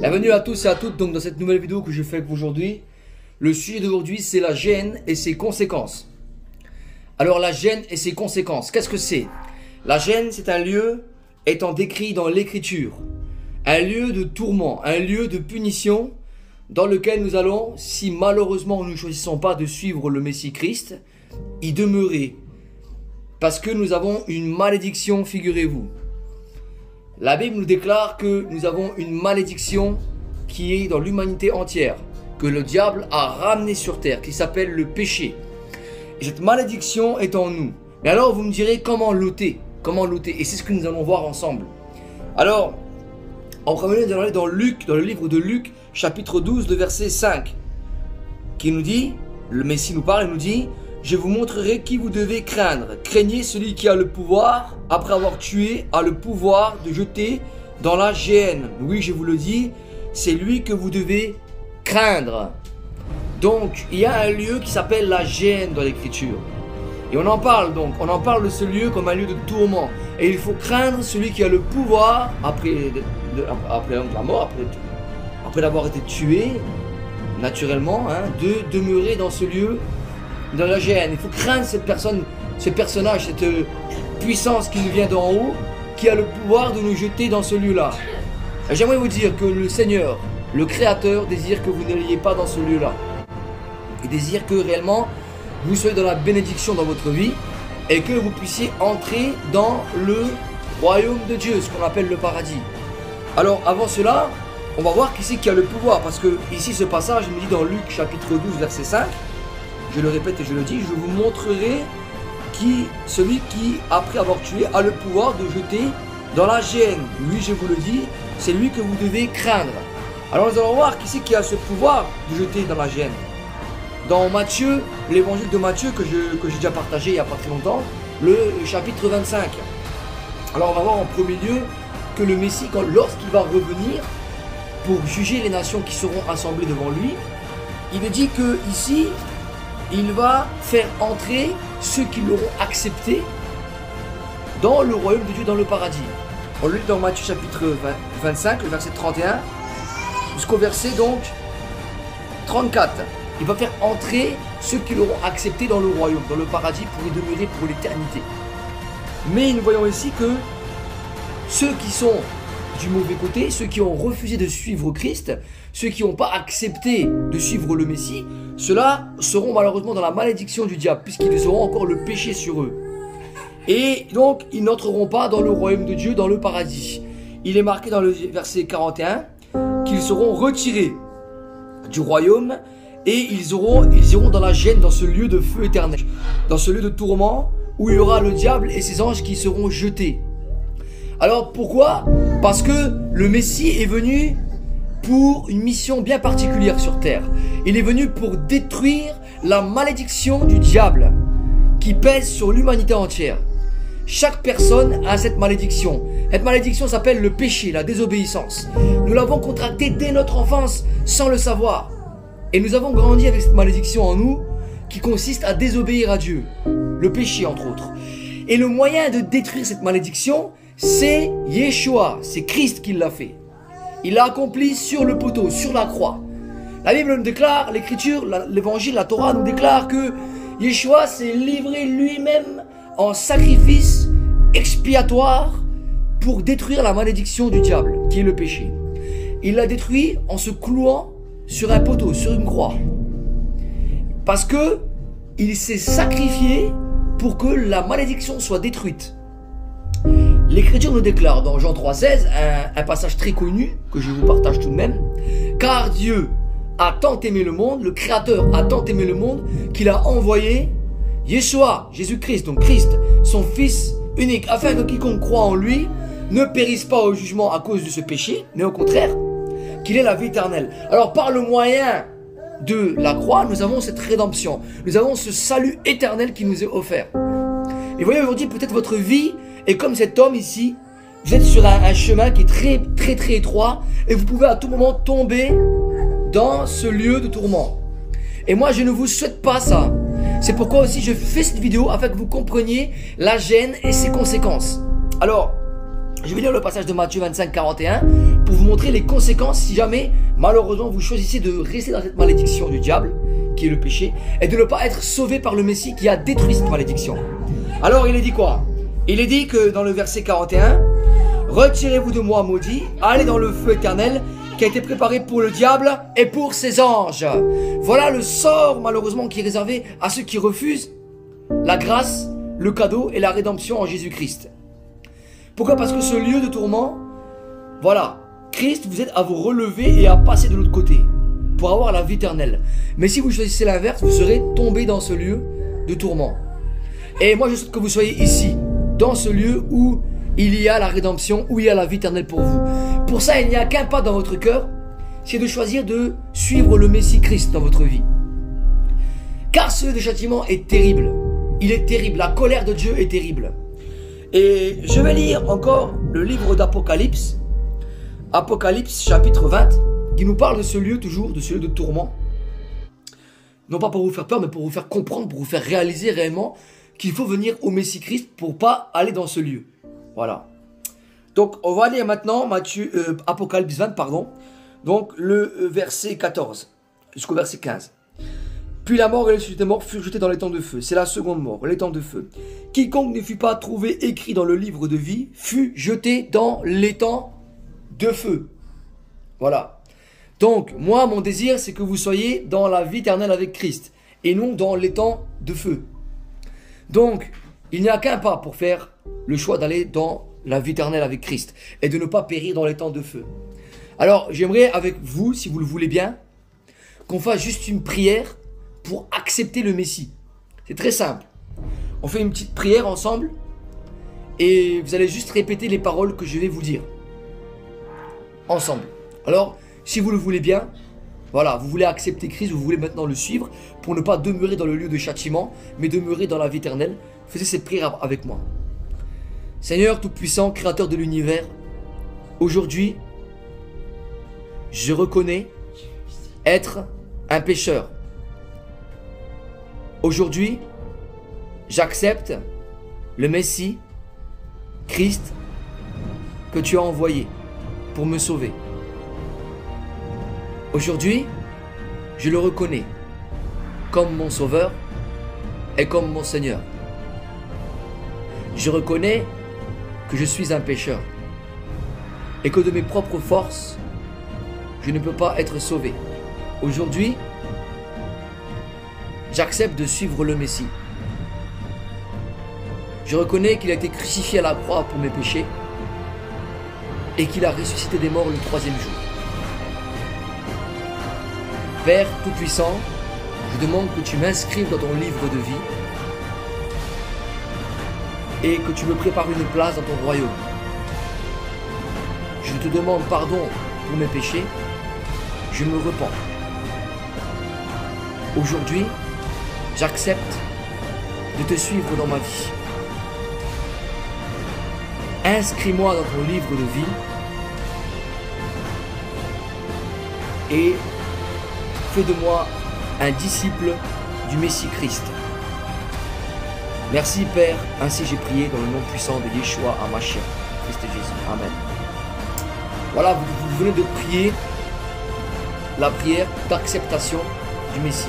Bienvenue à tous et à toutes donc dans cette nouvelle vidéo que je fais avec vous aujourd'hui. Le sujet d'aujourd'hui c'est la gêne et ses conséquences. Alors la gêne et ses conséquences, qu'est-ce que c'est? La gêne c'est un lieu étant décrit dans l'écriture. Un lieu de tourment, un lieu de punition dans lequel nous allons, si malheureusement nous ne choisissons pas de suivre le Messie Christ, y demeurer. Parce que nous avons une malédiction, figurez-vous. La Bible nous déclare que nous avons une malédiction qui est dans l'humanité entière, que le diable a ramené sur terre, qui s'appelle le péché. Et cette malédiction est en nous. Mais alors vous me direz comment l'ôter? Comment l'ôter? Et c'est ce que nous allons voir ensemble. Alors, en premier lieu, nous allons aller dans Luc, dans le livre de Luc, chapitre 12, le verset 5, qui nous dit, le Messie nous parle et nous dit: je vous montrerai qui vous devez craindre. Craignez celui qui a le pouvoir, après avoir tué, a le pouvoir de jeter dans la géhenne. Oui, je vous le dis, c'est lui que vous devez craindre. Donc, il y a un lieu qui s'appelle la géhenne dans l'écriture. Et on en parle donc, on en parle de ce lieu comme un lieu de tourment. Et il faut craindre celui qui a le pouvoir, après la mort, après d'avoir été tué, naturellement, de demeurer dans ce lieu, dans la géhenne. Il faut craindre cette personne, ce personnage, cette puissance qui nous vient d'en haut, qui a le pouvoir de nous jeter dans ce lieu-là. J'aimerais vous dire que le Seigneur, le Créateur, désire que vous n'alliez pas dans ce lieu-là. Il désire que réellement vous soyez dans la bénédiction dans votre vie et que vous puissiez entrer dans le royaume de Dieu, ce qu'on appelle le paradis. Alors avant cela, on va voir qui c'est qui a le pouvoir, parce que ici ce passage nous dit dans Luc chapitre 12 verset 5, je le répète et je le dis, je vous montrerai celui qui, après avoir tué, a le pouvoir de jeter dans la géhenne. Oui, je vous le dis, c'est lui que vous devez craindre. Alors nous allons voir qui c'est qui a ce pouvoir de jeter dans la géhenne. Dans Matthieu, l'évangile de Matthieu que j'ai déjà partagé il n'y a pas très longtemps, le chapitre 25. Alors on va voir en premier lieu que le Messie, lorsqu'il va revenir pour juger les nations qui seront assemblées devant lui, il est dit que ici, il va faire entrer ceux qui l'auront accepté dans le royaume de Dieu, dans le paradis. On le lit dans Matthieu chapitre 25, le verset 31, jusqu'au verset donc 34. Il va faire entrer ceux qui l'auront accepté dans le royaume, dans le paradis, pour y demeurer pour l'éternité. Mais nous voyons ici que ceux qui sont du mauvais côté, ceux qui ont refusé de suivre Christ, ceux qui n'ont pas accepté de suivre le Messie, ceux-là seront malheureusement dans la malédiction du diable, puisqu'ils auront encore le péché sur eux. Et donc, ils n'entreront pas dans le royaume de Dieu, dans le paradis. Il est marqué dans le verset 41 qu'ils seront retirés du royaume et ils iront dans la géhenne, dans ce lieu de feu éternel, dans ce lieu de tourment où il y aura le diable et ses anges qui seront jetés. Alors pourquoi? Parce que le Messie est venu pour une mission bien particulière sur terre. Il est venu pour détruire la malédiction du diable qui pèse sur l'humanité entière. Chaque personne a cette malédiction. Cette malédiction s'appelle le péché, la désobéissance. Nous l'avons contractée dès notre enfance sans le savoir. Et nous avons grandi avec cette malédiction en nous qui consiste à désobéir à Dieu. Le péché entre autres. Et le moyen de détruire cette malédiction, c'est Yeshua, c'est Christ qui l'a fait. Il l'a accompli sur le poteau, sur la croix. La Bible nous déclare, l'écriture, l'évangile, la Torah nous déclare que Yeshua s'est livré lui-même en sacrifice expiatoire pour détruire la malédiction du diable, qui est le péché. Il l'a détruit en se clouant sur un poteau, sur une croix. Parce que il s'est sacrifié pour que la malédiction soit détruite. L'Écriture nous déclare dans Jean 3,16, un passage très connu, que je vous partage tout de même. Car Dieu a tant aimé le monde, le Créateur a tant aimé le monde, qu'il a envoyé Yeshua, Jésus-Christ, donc Christ, son Fils unique, afin que quiconque croit en lui ne périsse pas au jugement à cause de ce péché, mais au contraire, qu'il ait la vie éternelle. Alors par le moyen de la croix, nous avons cette rédemption, nous avons ce salut éternel qui nous est offert. Et voyez aujourd'hui, peut-être votre vie est comme cet homme ici. Vous êtes sur un chemin qui est très étroit et vous pouvez à tout moment tomber dans ce lieu de tourment. Et moi, je ne vous souhaite pas ça. C'est pourquoi aussi je fais cette vidéo afin que vous compreniez la gêne et ses conséquences. Alors, Je vais lire le passage de Matthieu 25, 41 pour vous montrer les conséquences si jamais, malheureusement, vous choisissez de rester dans cette malédiction du diable, qui est le péché, et de ne pas être sauvé par le Messie qui a détruit cette malédiction. Alors, il est dit quoi? Il est dit que dans le verset 41, « Retirez-vous de moi, maudit, allez dans le feu éternel qui a été préparé pour le diable et pour ses anges. » Voilà le sort, malheureusement, qui est réservé à ceux qui refusent la grâce, le cadeau et la rédemption en Jésus-Christ. Pourquoi? Parce que ce lieu de tourment, voilà, Christ vous aide à vous relever et à passer de l'autre côté pour avoir la vie éternelle. Mais si vous choisissez l'inverse, vous serez tombé dans ce lieu de tourment. Et moi, je souhaite que vous soyez ici, dans ce lieu où il y a la rédemption, où il y a la vie éternelle pour vous. Pour ça, il n'y a qu'un pas dans votre cœur, c'est de choisir de suivre le Messie Christ dans votre vie. Car ce lieu de châtiment est terrible. Il est terrible, la colère de Dieu est terrible. Et je vais lire encore le livre d'Apocalypse, Apocalypse chapitre 20, qui nous parle de ce lieu toujours, de ce lieu de tourment. Non pas pour vous faire peur, mais pour vous faire comprendre, pour vous faire réaliser réellement qu'il faut venir au Messie Christ pour ne pas aller dans ce lieu. Voilà. Donc on va lire maintenant Apocalypse 20, pardon. Donc le verset 14 jusqu'au verset 15. Puis la mort et les suites des morts furent jetés dans l'étang de feu. C'est la seconde mort, l'étang de feu. Quiconque ne fut pas trouvé écrit dans le livre de vie fut jeté dans l'étang de feu. Voilà. Donc, moi, mon désir, c'est que vous soyez dans la vie éternelle avec Christ et non dans l'étang de feu. Donc, il n'y a qu'un pas pour faire le choix d'aller dans la vie éternelle avec Christ et de ne pas périr dans l'étang de feu. Alors, j'aimerais avec vous, si vous le voulez bien, qu'on fasse juste une prière pour accepter le Messie. C'est très simple. On fait une petite prière ensemble et vous allez juste répéter les paroles que je vais vous dire. Ensemble. Alors, si vous le voulez bien, voilà, vous voulez accepter Christ, vous voulez maintenant le suivre pour ne pas demeurer dans le lieu de châtiment, mais demeurer dans la vie éternelle. Faites cette prière avec moi. Seigneur Tout-Puissant, Créateur de l'univers, aujourd'hui, je reconnais être un pécheur. Aujourd'hui, j'accepte le Messie, Christ, que tu as envoyé pour me sauver. Aujourd'hui, je le reconnais comme mon Sauveur et comme mon Seigneur. Je reconnais que je suis un pécheur et que de mes propres forces, je ne peux pas être sauvé. Aujourd'hui, j'accepte de suivre le Messie. Je reconnais qu'il a été crucifié à la croix pour mes péchés et qu'il a ressuscité des morts le troisième jour. Père Tout-Puissant, je demande que tu m'inscrives dans ton livre de vie et que tu me prépares une place dans ton royaume. Je te demande pardon pour mes péchés. Je me repens. Aujourd'hui, j'accepte de te suivre dans ma vie. Inscris-moi dans ton livre de vie et fais de moi un disciple du Messie Christ. Merci Père, ainsi j'ai prié dans le nom puissant de Yeshua HaMashiach, Christ Jésus. Amen. Voilà, vous venez de prier la prière d'acceptation du Messie.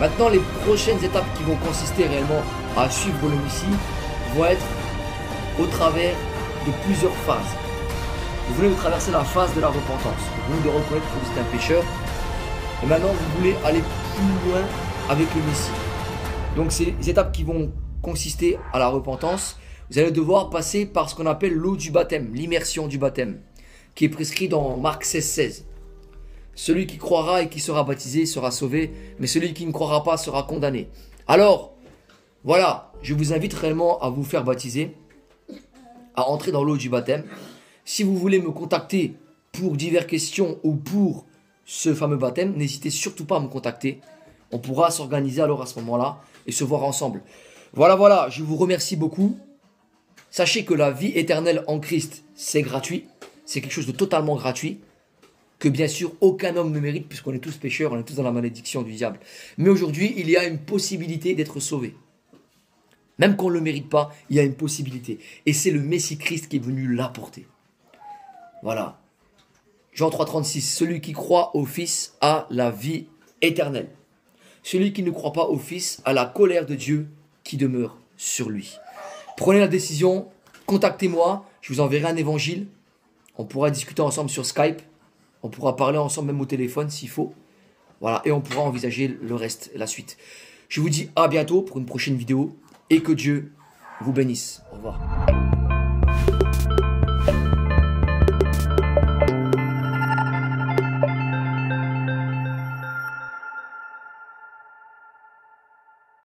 Maintenant, les prochaines étapes qui vont consister réellement à suivre le Messie vont être au travers de plusieurs phases. Vous venez de traverser la phase de la repentance. Vous venez de reconnaître que vous êtes un pécheur. Et maintenant, vous voulez aller plus loin avec le Messie. Donc, ces étapes qui vont consister à la repentance, vous allez devoir passer par ce qu'on appelle l'eau du baptême, l'immersion du baptême, qui est prescrit dans Marc 16, 16. Celui qui croira et qui sera baptisé sera sauvé, mais celui qui ne croira pas sera condamné. Alors, voilà, je vous invite réellement à vous faire baptiser, à entrer dans l'eau du baptême. Si vous voulez me contacter pour diverses questions ou pour ce fameux baptême, n'hésitez surtout pas à me contacter. On pourra s'organiser alors à ce moment-là et se voir ensemble. Voilà, je vous remercie beaucoup. Sachez que la vie éternelle en Christ, c'est gratuit. C'est quelque chose de totalement gratuit. Que bien sûr, aucun homme ne mérite puisqu'on est tous pécheurs, on est tous dans la malédiction du diable. Mais aujourd'hui, il y a une possibilité d'être sauvé. Même quand on ne le mérite pas, il y a une possibilité. Et c'est le Messie-Christ qui est venu l'apporter. Voilà. Jean 3,36. Celui qui croit au Fils a la vie éternelle. Celui qui ne croit pas au Fils a la colère de Dieu qui demeure sur lui. Prenez la décision, contactez-moi, je vous enverrai un évangile. On pourra discuter ensemble sur Skype. On pourra parler ensemble même au téléphone s'il faut. Voilà, et on pourra envisager le reste, la suite. Je vous dis à bientôt pour une prochaine vidéo et que Dieu vous bénisse. Au revoir.